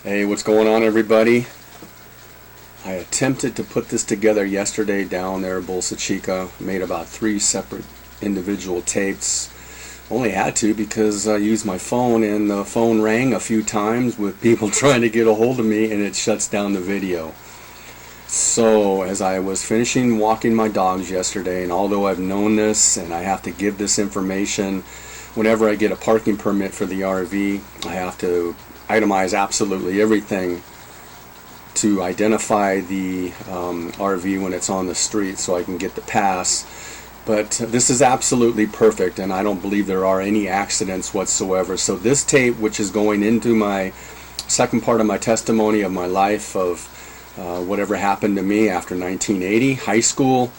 Hey, what's going on, everybody? I attempted to put this together yesterday down there in Bolsa Chica. Made about 3 separate individual tapes. Only had to because I used my phone and the phone rang a few times with people trying to get a hold of me, and it shuts down the video. So as I was finishing walking my dogs yesterday, and although I've known this and I have to give this information whenever I get a parking permit for the RV, I have to itemize absolutely everything to identify the RV when it's on the street so I can get the pass. But this is absolutely perfect, and I don't believe there are any accidents whatsoever. So this tape, which is going into my second part of my testimony of my life of whatever happened to me after 1980, high school,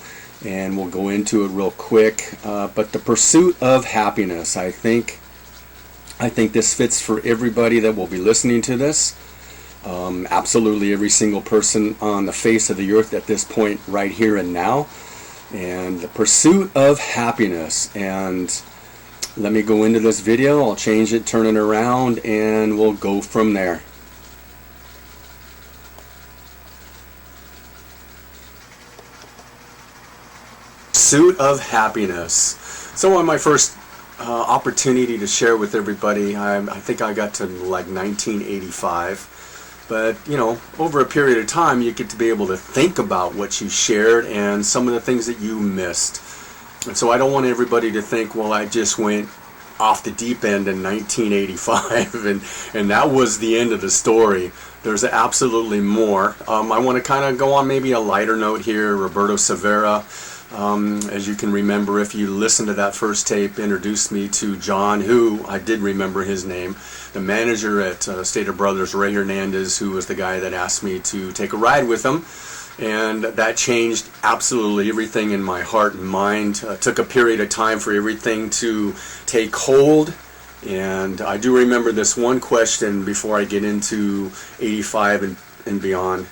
and we'll go into it real quick. But the pursuit of happiness, I think this fits for everybody that will be listening to this. Absolutely every single person on the face of the earth at this point, right here and now. And the pursuit of happiness. And let me go into this video. I'll change it, turn it around, and we'll go from there. Pursuit of happiness. So on my first opportunity to share with everybody, I think I got to like 1985. But, you know, over a period of time, you get to be able to think about what you shared and some of the things that you missed. And so I don't want everybody to think, well, I just went off the deep end in 1985 and that was the end of the story. There's absolutely more. I want to kind of go on maybe a lighter note here. Roberto Severa, as you can remember, if you listen to that first tape, introduced me to John, who I did remember his name, the manager at Stater Brothers, Ray Hernandez, who was the guy that asked me to take a ride with him. And that changed absolutely everything in my heart and mind. Took a period of time for everything to take hold. And I do remember this one question before I get into 85 and beyond.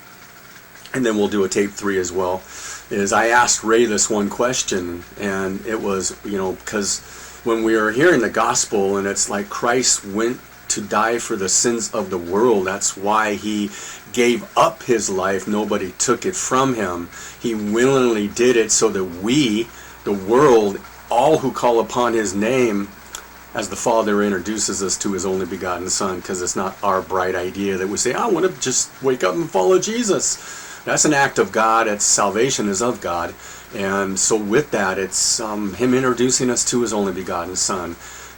And then we'll do a tape 3 as well. Is I asked Ray this one question, and it was, you know, because when we are hearing the gospel and it's like Christ went to die for the sins of the world, that's why he gave up his life. Nobody took it from him. He willingly did it so that we, the world, all who call upon his name, as the Father introduces us to his only begotten Son, because it's not our bright idea that we say, I want to just wake up and follow Jesus. That's an act of God. It's salvation is of God. And so with that, it's him introducing us to his only begotten Son.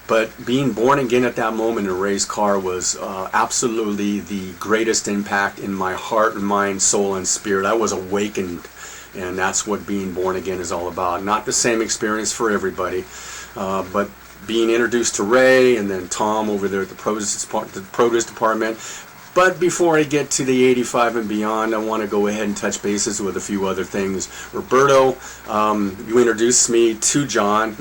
But being born again at that moment in Ray's car was absolutely the greatest impact in my heart and mind, soul, and spirit. I was awakened, and that's what being born again is all about. Not the same experience for everybody, but being introduced to Ray and then Tom over there at the produce department. But before I get to the 85 and beyond, I want to go ahead and touch bases with a few other things. Roberto, you introduced me to John.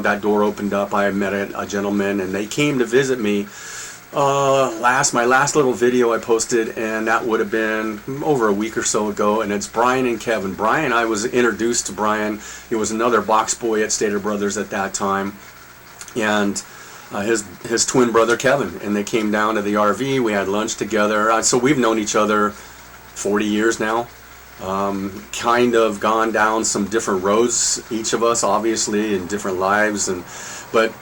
That door opened up. I met a gentleman, and they came to visit me. My last little video I posted, and that would have been over a week or so ago, and it's Brian and Kevin. Brian, I was introduced to Brian. He was another box boy at Stater Brothers at that time, and his twin brother Kevin, and they came down to the RV. We had lunch together. So we've known each other 40 years now. Kind of gone down some different roads, each of us, obviously, in different lives, but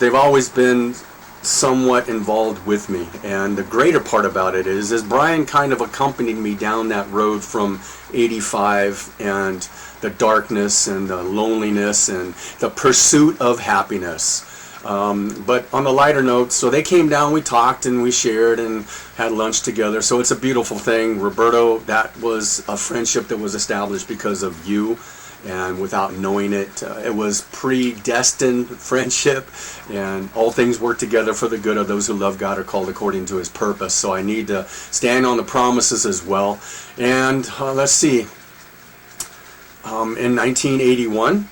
they've always been somewhat involved with me. And the greater part about it is Brian kind of accompanied me down that road from 85 and the darkness and the loneliness and the pursuit of happiness. But on the lighter note, so they came down, we talked and we shared and had lunch together. So it's a beautiful thing. Roberto, that was a friendship that was established because of you, and without knowing it, it was predestined friendship, and all things work together for the good of those who love God, are called according to his purpose. So I need to stand on the promises as well. And let's see, in 1981,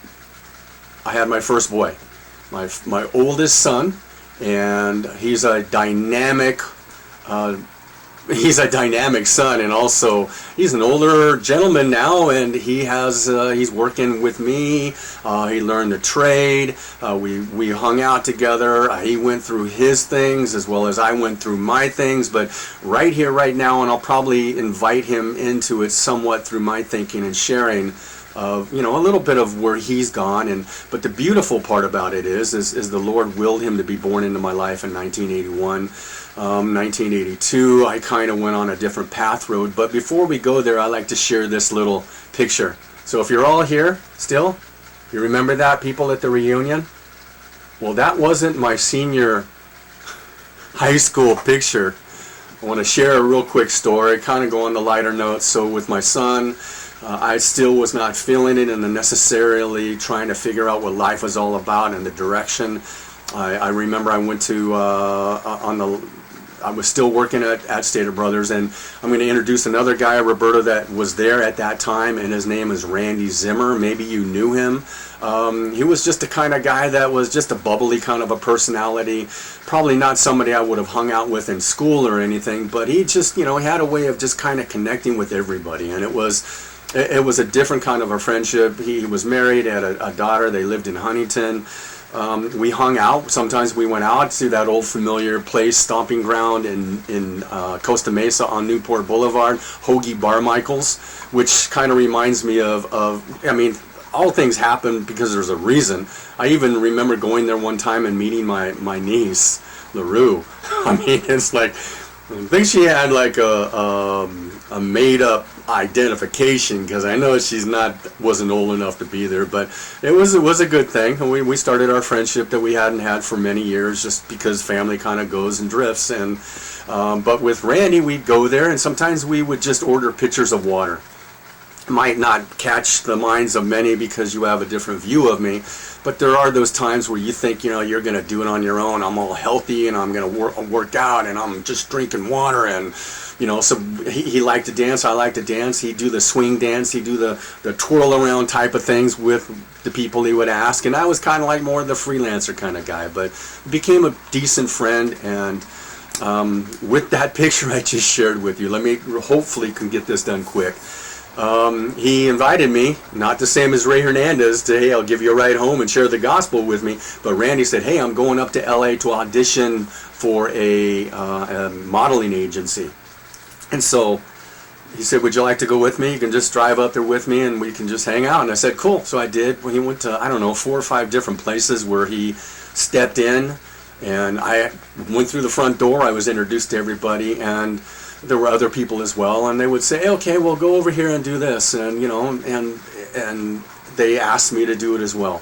I had my first boy. My oldest son, and he's a dynamic he's a dynamic son, and also he's an older gentleman now, and he's working with me. He learned the trade. We hung out together. He went through his things as well as I went through my things, but right here, right now, and I'll probably invite him into it somewhat through my thinking and sharing of, a little bit of where he's gone. But the beautiful part about it is the Lord willed him to be born into my life in 1981. 1982, I kind of went on a different path road. But before we go there, I like to share this little picture. So if you're all here still, you remember that, people at the reunion? Well, that wasn't my senior high school picture. I want to share a real quick story, kind of go on the lighter note. So with my son, I still was not feeling it and necessarily trying to figure out what life was all about and the direction. I remember I went to I was still working at Stater Brothers, and I'm going to introduce another guy, Roberto, that was there at that time, and his name is Randy Zimmer. Maybe you knew him. He was just the kind of guy that was just a bubbly kind of a personality. Probably not somebody I would have hung out with in school or anything, but he just, he had a way of just kind of connecting with everybody, and it was a different kind of a friendship. He was married, had a daughter. They lived in Huntington. We hung out. Sometimes we went out to that old familiar place, stomping ground in Costa Mesa on Newport Boulevard, Hoagie Barmichael's, which kind of reminds me of all things happen because there's a reason. I even remember going there one time and meeting my niece, LaRue. It's like, I think she had like a made-up identification, because I know wasn't old enough to be there, but it was a good thing. We started our friendship that we hadn't had for many years, just because family kind of goes and drifts. And but with Randy, we'd go there, and sometimes we would just order pitchers of water. Might not catch the minds of many because you have a different view of me, but there are those times where you think, you're going to do it on your own. I'm all healthy and I'm going to work out and I'm just drinking water. And so he liked to dance, I like to dance. He'd do the swing dance, he'd do the twirl around type of things with the people he would ask, and I was kind of like more the freelancer kind of guy, but became a decent friend. And with that picture I just shared with you, let me hopefully can get this done quick. He invited me, not the same as Ray Hernandez, to, hey, I'll give you a ride home and share the gospel with me. But Randy said, hey, I'm going up to LA to audition for a modeling agency. And so he said, would you like to go with me? You can just drive up there with me and we can just hang out. And I said, cool. So I did. He went to, 4 or 5 different places where he stepped in, and I went through the front door. I was introduced to everybody, and there were other people as well, and they would say, hey, okay, well, go over here and do this, and and they asked me to do it as well.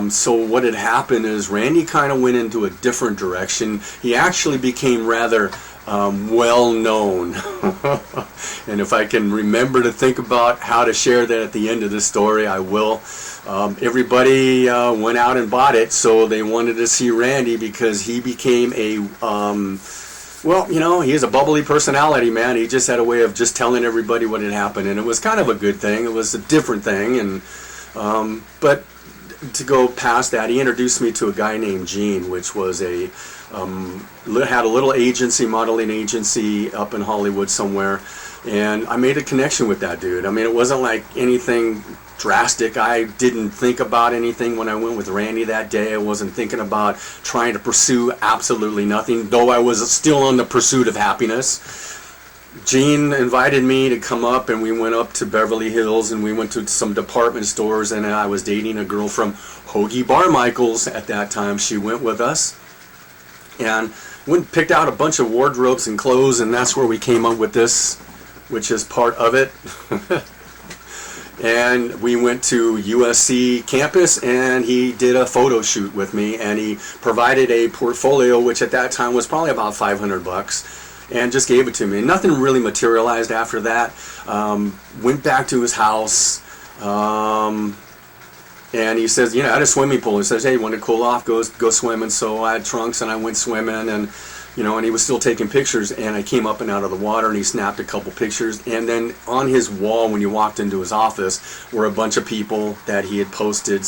So what had happened is Randy kind of went into a different direction. He actually became rather well known. And if I can remember to think about how to share that at the end of the story, I will. Everybody went out and bought it, so they wanted to see Randy because he became a he is a bubbly personality, man. He just had a way of just telling everybody what had happened, and it was kind of a good thing. It was a different thing, and but to go past that, he introduced me to a guy named Gene, which was had a little agency, modeling agency up in Hollywood somewhere, and I made a connection with that dude. It wasn't like anything drastic. I didn't think about anything when I went with Randy that day. I wasn't thinking about trying to pursue absolutely nothing, though I was still on the pursuit of happiness. Gene invited me to come up, and we went up to Beverly Hills, and we went to some department stores, and I was dating a girl from Hoagie Barmichael's at that time. She went with us, and went and picked out a bunch of wardrobes and clothes, and that's where we came up with this, which is part of it. And we went to USC campus, and he did a photo shoot with me, and he provided a portfolio, which at that time was probably about $500, and just gave it to me. And nothing really materialized after that. Went back to his house, and he says, I had a swimming pool. He says, hey, you want to cool off? Go swimming. So I had trunks, and I went swimming, and and he was still taking pictures, and I came up and out of the water, and he snapped a couple pictures. And then on his wall, when you walked into his office, were a bunch of people that he had posted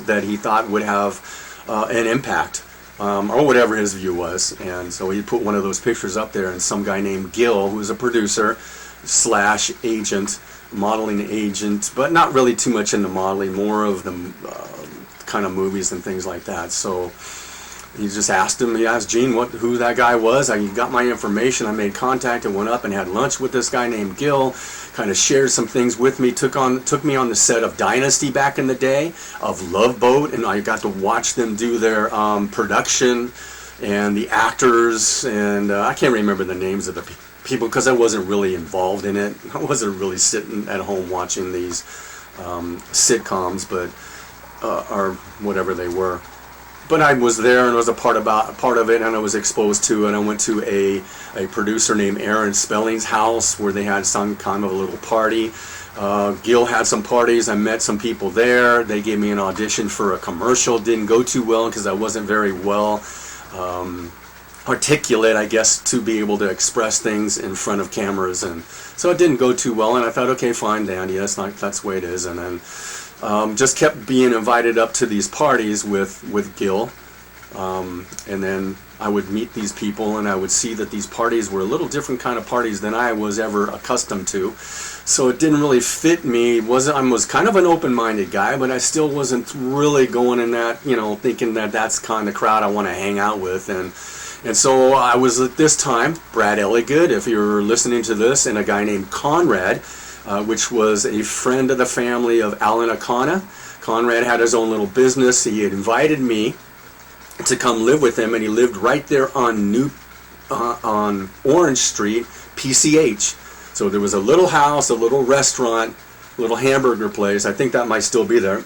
that he thought would have an impact. or whatever his view was. And so he put one of those pictures up there, and some guy named Gil, who was a producer slash agent, modeling agent, but not really too much into modeling, more of the kind of movies and things like that. So he just asked him, he asked Gene who that guy was. I got my information, I made contact and went up and had lunch with this guy named Gil, kind of shared some things with me, took me on the set of Dynasty back in the day, of Love Boat, and I got to watch them do their production and the actors, and I can't remember the names of the people because I wasn't really involved in it. I wasn't really sitting at home watching these sitcoms, but or whatever they were. But I was there and was a part of it, and I was exposed to it. And I went to a producer named Aaron Spelling's house where they had some kind of a little party. Gil had some parties. I met some people there. They gave me an audition for a commercial. Didn't go too well because I wasn't very well articulate, I guess, to be able to express things in front of cameras, and so it didn't go too well. And I thought, okay, fine, Dandy, that's the way it is. And then just kept being invited up to these parties with Gil, and then I would meet these people, and I would see that these parties were a little different kind of parties than I was ever accustomed to. So it didn't really fit me. I was kind of an open-minded guy, but I still wasn't really going in that, thinking that that's kind of crowd I want to hang out with. And so I was at this time, Brad Elligood, if you're listening to this, and a guy named Conrad, which was a friend of the family of Alan Akana. Conrad had his own little business. He had invited me to come live with him, and he lived right there on Orange Street, PCH. So there was a little house, a little restaurant, a little hamburger place. I think that might still be there.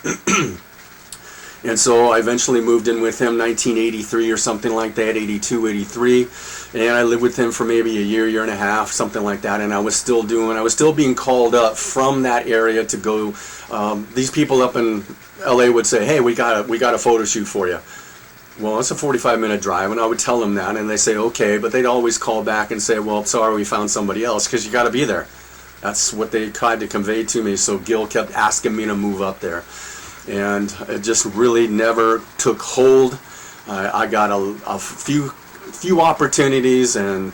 And so I eventually moved in with him, 1983 or something like that, 82, 83. And I lived with him for maybe a year and a half, something like that. And I was still being called up from that area to go. These people up in LA would say, hey, we got a photo shoot for you. Well, it's a 45-minute drive, and I would tell them that, and they say, okay, but they'd always call back and say, well, sorry, we found somebody else, because you got to be there. That's what they tried to convey to me, so Gil kept asking me to move up there. And it just really never took hold. I got a few opportunities, and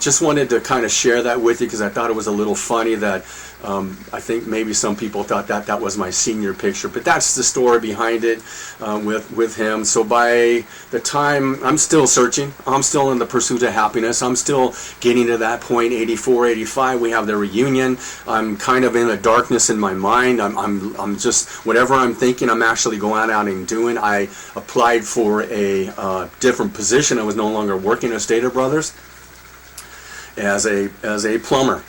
just wanted to kind of share that with you because I thought it was a little funny that I think maybe some people thought that was my senior picture, but that's the story behind it with him. So by the time I'm still searching, I'm still in the pursuit of happiness. I'm still getting to that point. 84, 85, we have the reunion. I'm kind of in a darkness in my mind. I'm just whatever I'm thinking, I'm actually going out and doing. I applied for a different position. I was no longer working at Stater Brothers as a plumber.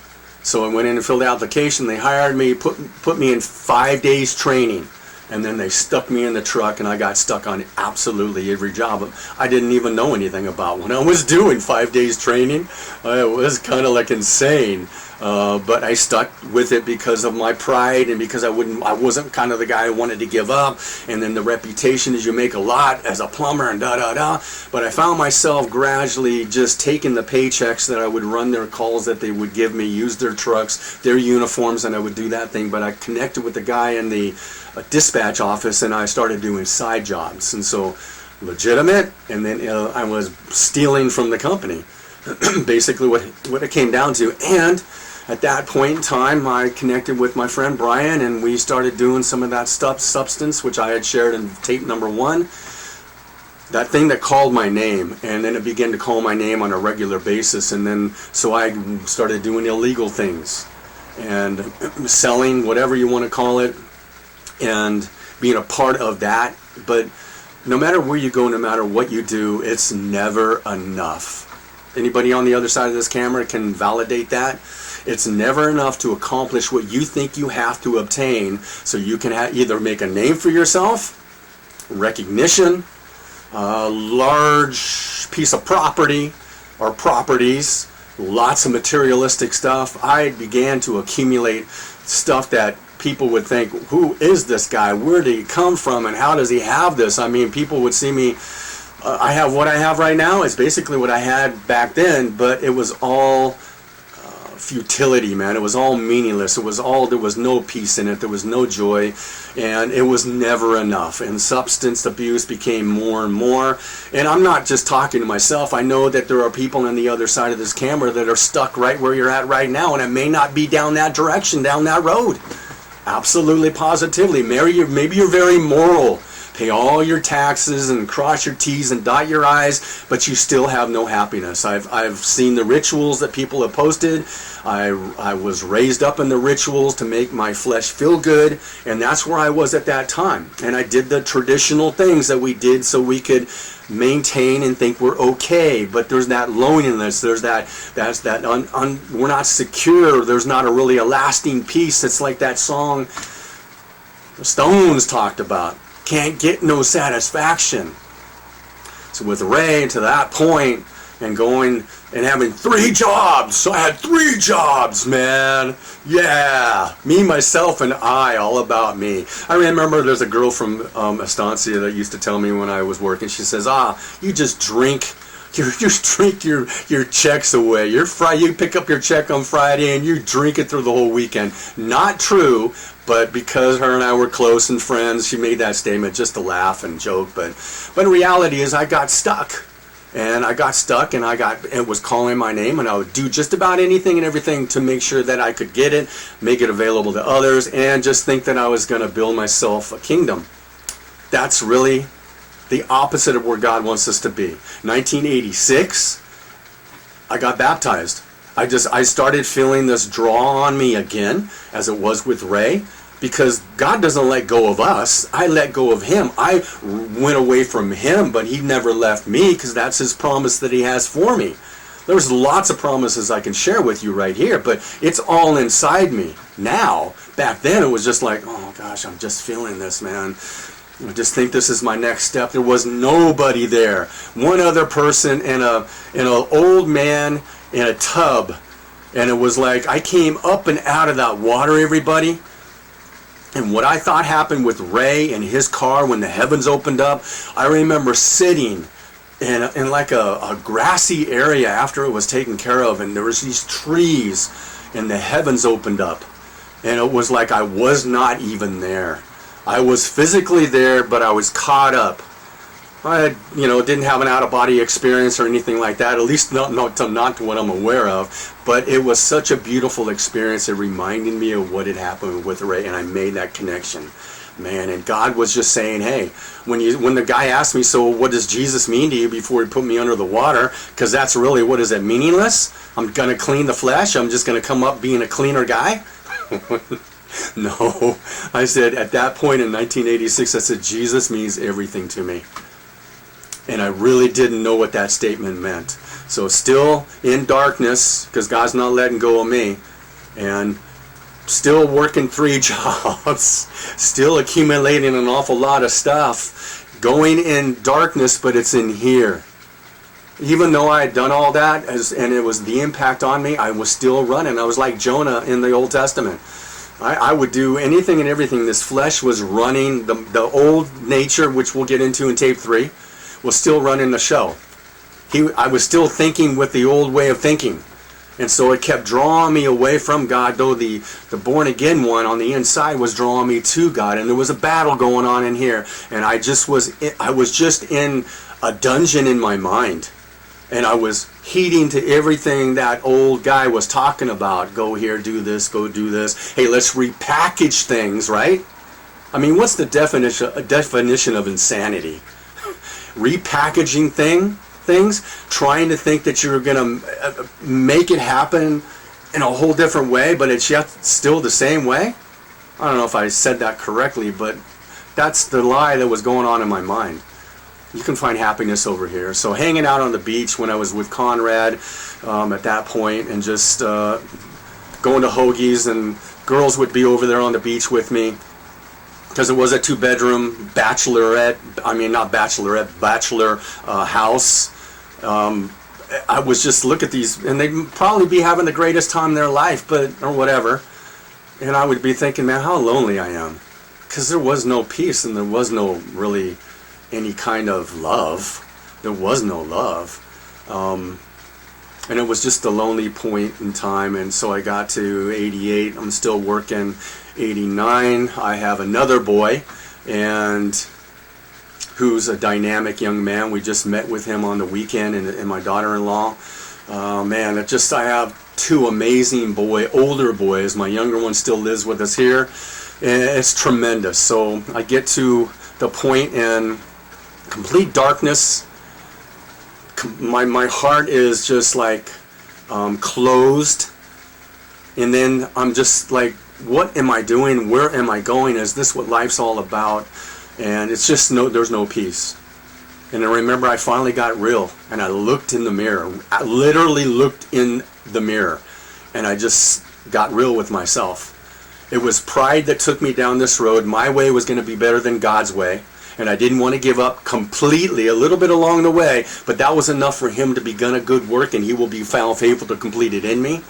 So I went in and filled the application. They hired me, put me in 5 days training, and then they stuck me in the truck, and I got stuck on absolutely every job I didn't even know anything about when I was doing 5 days training. It was kind of like insane. But I stuck with it because of my pride and because I wasn't kind of the guy who wanted to give up. And then the reputation is you make a lot as a plumber and da-da-da. But I found myself gradually just taking the paychecks that I would run their calls that they would give me, use their trucks, their uniforms, and I would do that thing. But I connected with the guy in the dispatch office, and I started doing side jobs. And so legitimate, and then I was stealing from the company. Basically what it came down to. And at that point in time, I connected with my friend Brian, and we started doing some of that substance, which I had shared in tape number 1. That thing that called my name, and then it began to call my name on a regular basis, and then so I started doing illegal things and selling, whatever you want to call it, and being a part of that. But no matter where you go, no matter what you do, it's never enough. Anybody on the other side of this camera can validate that. It's never enough to accomplish what you think you have to obtain so you can either make a name for yourself, recognition, a large piece of property or properties, lots of materialistic stuff. I began to accumulate stuff that people would think, who is this guy? Where did he come from? And how does he have this? I mean, people would see me. I have what I have right now is basically what I had back then, but it was all futility, man. It was all meaningless. There was no peace in it. There was no joy, and it was never enough. And substance abuse became more and more. And I'm not just talking to myself. I know that there are people on the other side of this camera that are stuck right where you're at right now, and it may not be down that direction, down that road. Absolutely, positively. Maybe you're very moral. Pay all your taxes and cross your T's and dot your I's, but you still have no happiness. I've seen the rituals that people have posted. I was raised up in the rituals to make my flesh feel good, and that's where I was at that time. And I did the traditional things that we did so we could maintain and think we're okay. But there's that loneliness. There's we're not secure. There's not really a lasting peace. It's like that song the Stones talked about. Can't get no satisfaction. So with Ray to that point and going and having 3 jobs. So I had 3 jobs, man. Yeah. Me, myself, and I, all about me. I remember there's a girl from Estancia that used to tell me when I was working, she says, you just drink. You just drink your checks away. You pick up your check on Friday and you drink it through the whole weekend. Not true, but because her and I were close and friends, she made that statement just to laugh and joke. But in reality is I got stuck. And it was calling my name, and I would do just about anything and everything to make sure that I could get it, make it available to others, and just think that I was going to build myself a kingdom. That's really the opposite of where God wants us to be. 1986, I got baptized. I started feeling this draw on me again, as it was with Ray, because God doesn't let go of us. I let go of him. I went away from him, but he never left me, because that's his promise that he has for me. There's lots of promises I can share with you right here, but it's all inside me now. Back then, it was just like, oh gosh, I'm just feeling this, man. I just think this is my next step. There was nobody there. One other person and an old man in a tub. And it was like I came up and out of that water, everybody. And what I thought happened with Ray and his car when the heavens opened up, I remember sitting in like a grassy area after it was taken care of, and there was these trees and the heavens opened up. And it was like I was not even there. I was physically there, but I was caught up. I didn't have an out-of-body experience or anything like that, at least not to what I'm aware of. But it was such a beautiful experience. It reminded me of what had happened with Ray, and I made that connection. Man, and God was just saying, hey, when the guy asked me, so what does Jesus mean to you before he put me under the water? Because that's really, what is it, meaningless? I'm going to clean the flesh? I'm just going to come up being a cleaner guy? No, I said at that point in 1986, I said, Jesus means everything to me. And I really didn't know what that statement meant. So still in darkness, because God's not letting go of me, and still working 3 jobs, still accumulating an awful lot of stuff, going in darkness, but it's in here. Even though I had done all that, and it was the impact on me, I was still running. I was like Jonah in the Old Testament. I would do anything and everything. This flesh was running. The old nature, which we'll get into in tape 3, was still running the show. I was still thinking with the old way of thinking. And so it kept drawing me away from God, though the born-again one on the inside was drawing me to God. And there was a battle going on in here. And I was just in a dungeon in my mind. And I was heeding to everything that old guy was talking about. Go here, do this, go do this. Hey, let's repackage things, right? I mean, what's the definition of insanity? Repackaging things, trying to think that you're going to make it happen in a whole different way, but it's yet still the same way. I don't know if I said that correctly, but that's the lie that was going on in my mind. You can find happiness over here. So hanging out on the beach when I was with Conrad at that point, and just going to hoagies, and girls would be over there on the beach with me, because it was a 2-bedroom bachelor house. I was just look at these, and they'd probably be having the greatest time in their life, or whatever. And I would be thinking, man, how lonely I am, because there was no peace, and there was no really any kind of love. There was no love. And it was just a lonely point in time. And so I got to 88. I'm still working. 89. I have another boy, and who's a dynamic young man. We just met with him on the weekend, and my daughter-in-law. Man, I have two amazing older boys. My younger one still lives with us here, and it's tremendous. So I get to the point in complete darkness. My heart is just like closed, and then I'm just like, what am I doing? Where am I going? Is this what life's all about? And it's just there's no peace. And I remember I finally got real, and I looked in the mirror. I literally looked in the mirror, and I just got real with myself. It was pride that took me down this road. My way was going to be better than God's way, and I didn't want to give up completely, a little bit along the way, but that was enough for him to begin a good work, and he will be found faithful to complete it in me.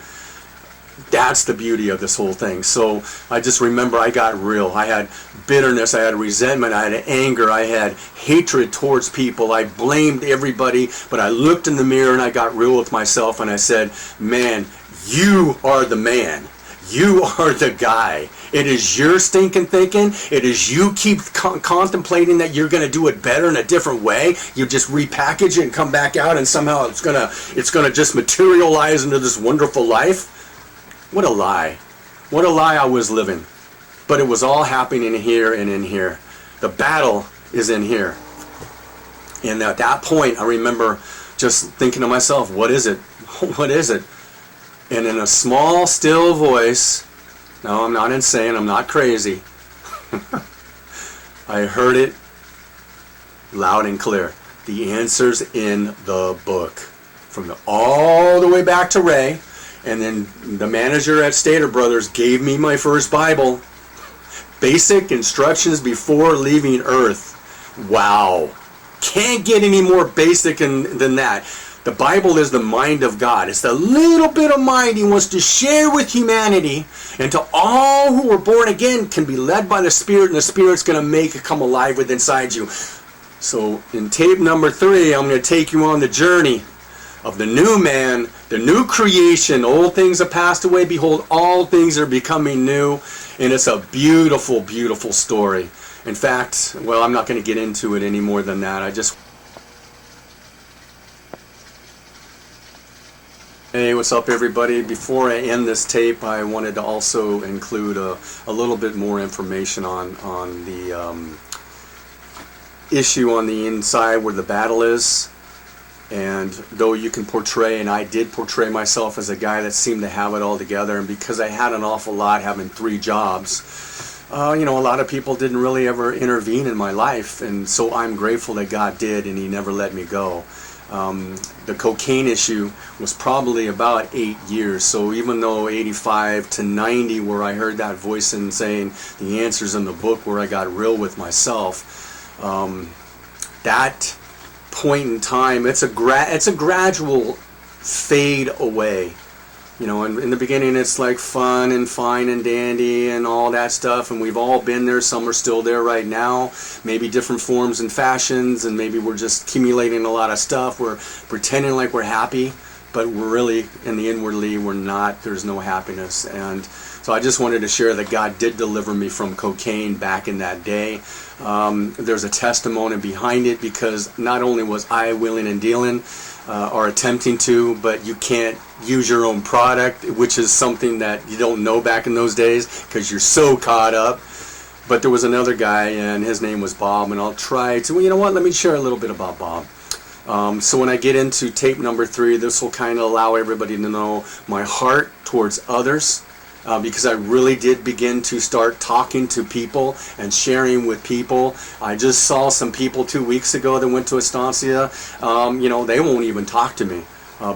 That's the beauty of this whole thing. So I just remember I got real. I had bitterness, I had resentment, I had anger, I had hatred towards people. I blamed everybody, but I looked in the mirror and I got real with myself, and I said, man, you are the man. You are the guy. It is your stinking thinking. It is you keep contemplating that you're going to do it better in a different way. You just repackage it and come back out, and somehow it's gonna just materialize into this wonderful life. What a lie. What a lie I was living. But it was all happening here and in here. The battle is in here. And at that point, I remember just thinking to myself, what is it? What is it? And in a small, still voice, no, I'm not insane, I'm not crazy. I heard it loud and clear. The answer's in the book. From all the way back to Ray. And then the manager at Stater Brothers gave me my first Bible. Basic instructions before leaving Earth. Wow. Can't get any more basic than that. The Bible is the mind of God. It's the little bit of mind He wants to share with humanity. And to all who are born again can be led by the Spirit, and the Spirit's going to make it come alive within inside you. So in tape number 3, I'm going to take you on the journey of the new man, the new creation. Old things have passed away. Behold, all things are becoming new. And it's a beautiful, beautiful story. In fact, well, I'm not going to get into it any more than that. Hey, what's up, everybody? Before I end this tape, I wanted to also include a little bit more information on the issue on the inside where the battle is. And though you can portray, and I did portray myself as a guy that seemed to have it all together, and because I had an awful lot having 3 jobs, a lot of people didn't really ever intervene in my life, and so I'm grateful that God did, and He never let me go. The cocaine issue was probably about 8 years, so even though 85 to 90 where I heard that voice and saying the answers in the book, where I got real with myself, that point in time, it's a gradual fade away. In the beginning it's like fun and fine and dandy and all that stuff, and we've all been there. Some are still there right now, maybe different forms and fashions, and maybe we're just accumulating a lot of stuff. We're pretending like we're happy, but we're really, inwardly, we're not. There's no happiness. And so I just wanted to share that God did deliver me from cocaine back in that day. There's a testimony behind it, because not only was I willing and dealing or attempting to, but you can't use your own product, which is something that you don't know back in those days because you're so caught up. But there was another guy, and his name was Bob, and I'll try to, let me share a little bit about Bob. So when I get into tape number 3, this will kind of allow everybody to know my heart towards others. Because I really did begin to start talking to people and sharing with people. I just saw some people 2 weeks ago that went to Estancia. They won't even talk to me.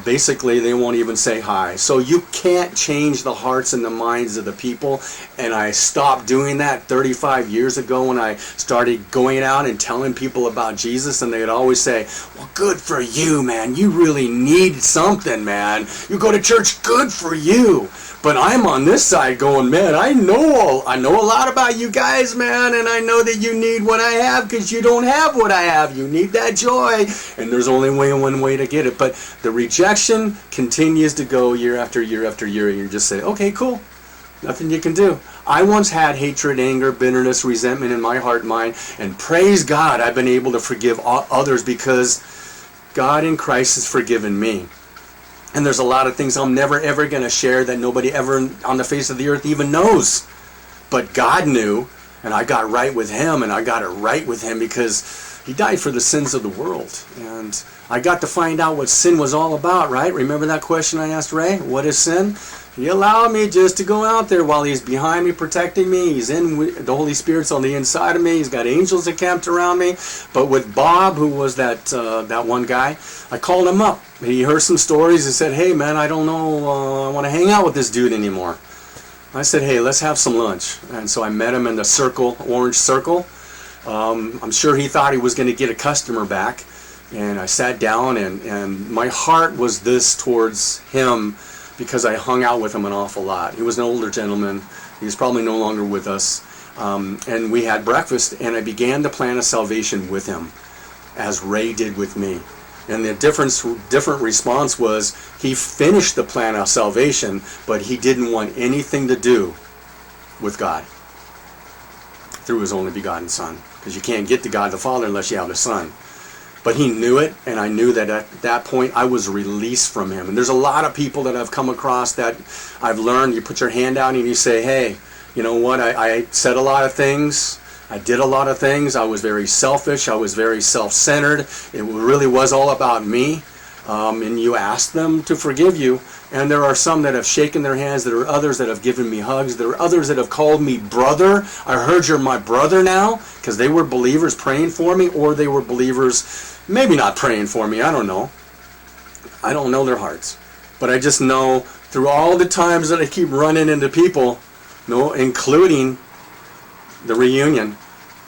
Basically, they won't even say hi. So you can't change the hearts and the minds of the people. And I stopped doing that 35 years ago when I started going out and telling people about Jesus. And they'd always say, well, good for you, man. You really need something, man. You go to church, good for you. But I'm on this side going, man, I know a lot about you guys, man, and I know that you need what I have because you don't have what I have. You need that joy, and there's only one way to get it. But the rejection continues to go year after year after year, and you just say, okay, cool, nothing you can do. I once had hatred, anger, bitterness, resentment in my heart and mind, and praise God, I've been able to forgive others because God in Christ has forgiven me. And there's a lot of things I'm never ever going to share that nobody ever on the face of the earth even knows. But God knew, and I got right with Him, and I got it right with Him because He died for the sins of the world. And I got to find out what sin was all about, right? Remember that question I asked Ray? What is sin? He allowed me just to go out there while He's behind me, protecting me. He's in, the Holy Spirit's on the inside of me. He's got angels encamped around me. But with Bob, who was that one guy, I called him up. He heard some stories and said, hey man, I don't know, I want to hang out with this dude anymore. I said, hey, let's have some lunch. And so I met him in the circle, orange circle. I'm sure he thought he was going to get a customer back. And I sat down, and my heart was this towards him because I hung out with him an awful lot. He was an older gentleman. He's probably no longer with us. And we had breakfast, and I began the plan of salvation with him, as Ray did with me. And the different response was he finished the plan of salvation, but he didn't want anything to do with God through His only begotten Son. Because you can't get to God the Father unless you have the Son. But he knew it, and I knew that at that point I was released from him. And there's a lot of people that I've come across that I've learned, you put your hand out and you say, hey, you know what, I said a lot of things, I did a lot of things, I was very selfish, I was very self-centered, it really was all about me. And you ask them to forgive you, and there are some that have shaken their hands, there are others that have given me hugs, there are others that have called me brother. I heard you're my brother now, because they were believers praying for me, or they were believers maybe not praying for me, I don't know. I don't know their hearts. But I just know through all the times that I keep running into people, including the reunion,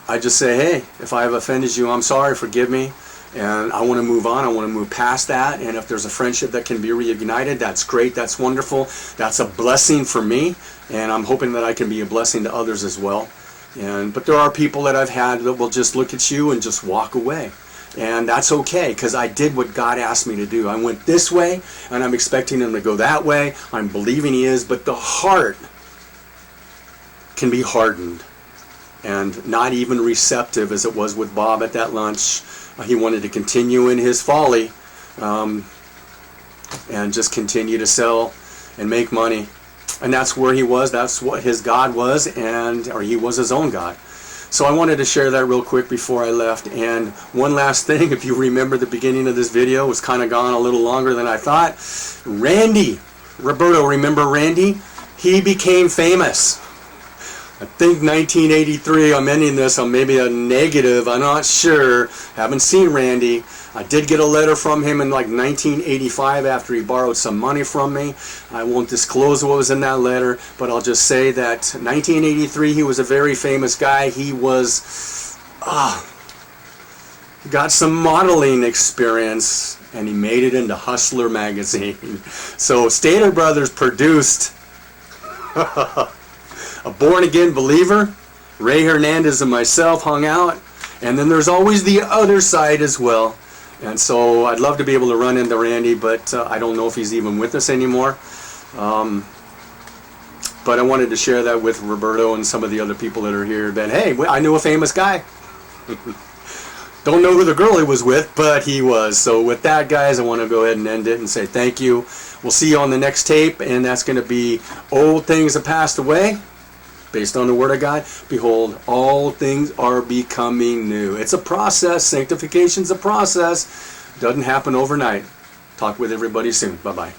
I just say, hey, if I have offended you, I'm sorry, forgive me. And I want to move on. I want to move past that. And if there's a friendship that can be reignited, that's great. That's wonderful. That's a blessing for me. And I'm hoping that I can be a blessing to others as well. But there are people that I've had that will just look at you and just walk away. And that's okay, because I did what God asked me to do. I went this way, and I'm expecting Him to go that way. I'm believing He is. But the heart can be hardened and not even receptive as it was with Bob at that lunch. He wanted to continue in his folly and just continue to sell and make money. And that's where he was. That's what his God was, or he was his own God. So I wanted to share that real quick before I left. And one last thing, if you remember the beginning of this video, was kind of gone a little longer than I thought. Roberto, remember Randy? He became famous. I think 1983, I'm ending this on maybe a negative, I'm not sure. Haven't seen Randy. I did get a letter from him in like 1985 after he borrowed some money from me. I won't disclose what was in that letter, but I'll just say that 1983, he was a very famous guy. He was, got some modeling experience, and he made it into Hustler magazine. So Stater Brothers produced a born-again believer. Ray Hernandez and myself hung out, and then there's always the other side as well. And so I'd love to be able to run into Randy, but I don't know if he's even with us anymore. But I wanted to share that with Roberto and some of the other people that are here, that, hey, I knew a famous guy. Don't know who the girl he was with, but he was. So with that, guys, I want to go ahead and end it and say thank you. We'll see you on the next tape, and that's going to be Old Things Have Passed Away. Based on the Word of God, behold, all things are becoming new. It's a process. Sanctification's a process. Doesn't happen overnight. Talk with everybody soon. Bye-bye.